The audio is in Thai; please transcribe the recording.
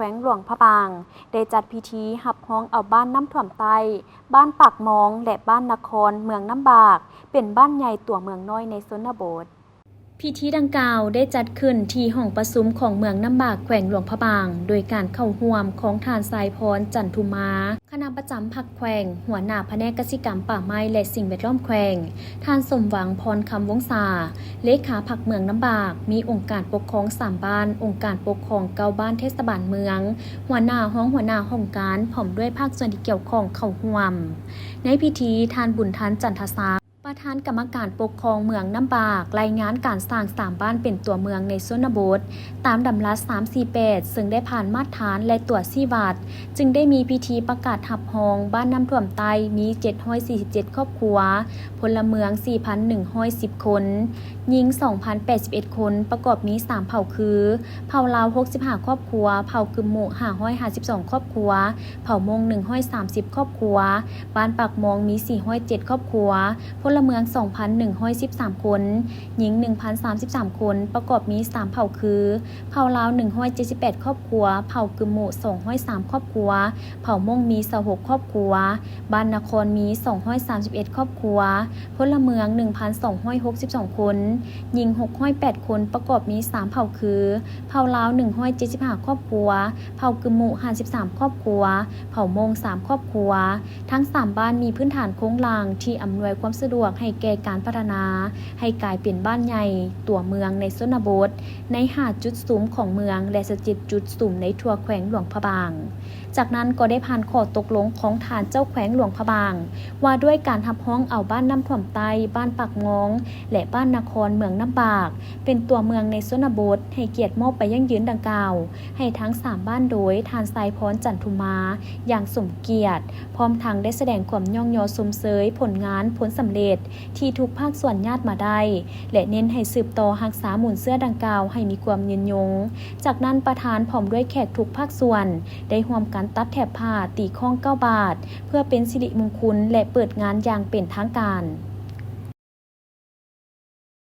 วงหลวงพระบางได้จัดพิธีหับฮ้องเอาบ้านน้ำท่วมไตบ้านปากมองและบ้านนครเมืองน้ำบากเป็นบ้านใหญ่ตัวเมืองน้อยในชนบทพิธีดังกล่าวได้จัดขึ้นที่ห้องประชุมของเมืองน้ำบากแขวงหลวงพระบางโดยการเข้าร่วมของทานสายพรจันทุมาคณะประจำพรรคแขวงหัวหน้าแผนกกสิกรรมป่าไม้และสิ่งแวดล้อมแขวงทานสมหวังพรคำวงศาเลขาพรรคเมืองน้ำบากมีองค์การปกครอง3บ้านองค์การปกครอง9บ้านเทศบาลเมืองหัวหน้าห้องการพร้อมด้วยภาคส่วนที่เกี่ยวข้องเข้าร่วมในพิธีทานบุญทานจันทศาประธานกรรมการปกครองเมืองน้ำบากรายงานการสร้าง3บ้านเป็นตัวเมืองในชนบทตามดำรัส348ซึ่งได้ผ่านมาตรฐานและตรวจชี้วัดจึงได้มีพิธีประกาศหับฮ้องบ้านน้ำท่วมไตมี747ครอบครัวพลเมือง 4,110 คนหญิง 2,081 คนประกอบมี3เผ่าคือเผ่าลาว65ครอบครัวเผ่ากึมโม552ครอบครัวเผ่ามง130ครอบครัวบ้านปากมองมี407ครอบครัวพลเมือง 2,113 คนหญิง 1,033 คนประกอบมี3เผ่าคือเผ่าลาว178ครอบครัวเผ่ากึมโม203ครอบครัวเผ่ามงมี26ครอบครัวบ้านนครมี231ครอบครัวพลเมือง 1,262 คนหญิง608คนประกอบมี3เผ่าคือเผ่าลาว175ครอบครัวเผ่ากึมโม53ครอบครัวเผ่ามง3ครอบครัวทั้ง3บ้านมีพื้นฐานโครงหลังที่อำนวยความสะดวกให้แก่การพัฒนาให้กลายเป็นบ้านใหญ่ตัวเมืองในชนบทใน5จุดสูงของเมืองและ17จุดสูงในทั่วแขวงหลวงพระบางจากนั้นก็ได้ผ่านข้อตกลงของฐานเจ้าแขวงหลวงพระบางว่าด้วยการหับฮ้องเอาบ้านน้ำท่วมไตบ้านปากงองและบ้านนครเมืองน้ำบากเป็นตัวเมืองในชนบทให้เกียรติมอบไปยั่งยืนดังกล่าวให้ทั้ง3บ้านโดยทานสายพรจันทุมาอย่างสมเกียรติพร้อมทั้งได้แสดงความย่องยอสมเสยผลงานผลสำเร็จที่ทุกภาคส่วนญาติมาได้และเน้นให้สืบต่อรักษาหมุนเสื้อดังกล่าวให้มีความยืนยงจากนั้นประธานพร้อมด้วยแขกทุกภาคส่วนได้ร่วมกันตัดแถบผ้าตีข้อง9 บาทเพื่อเป็นสิริมงคลและเปิดงานอย่างเป็นทางการ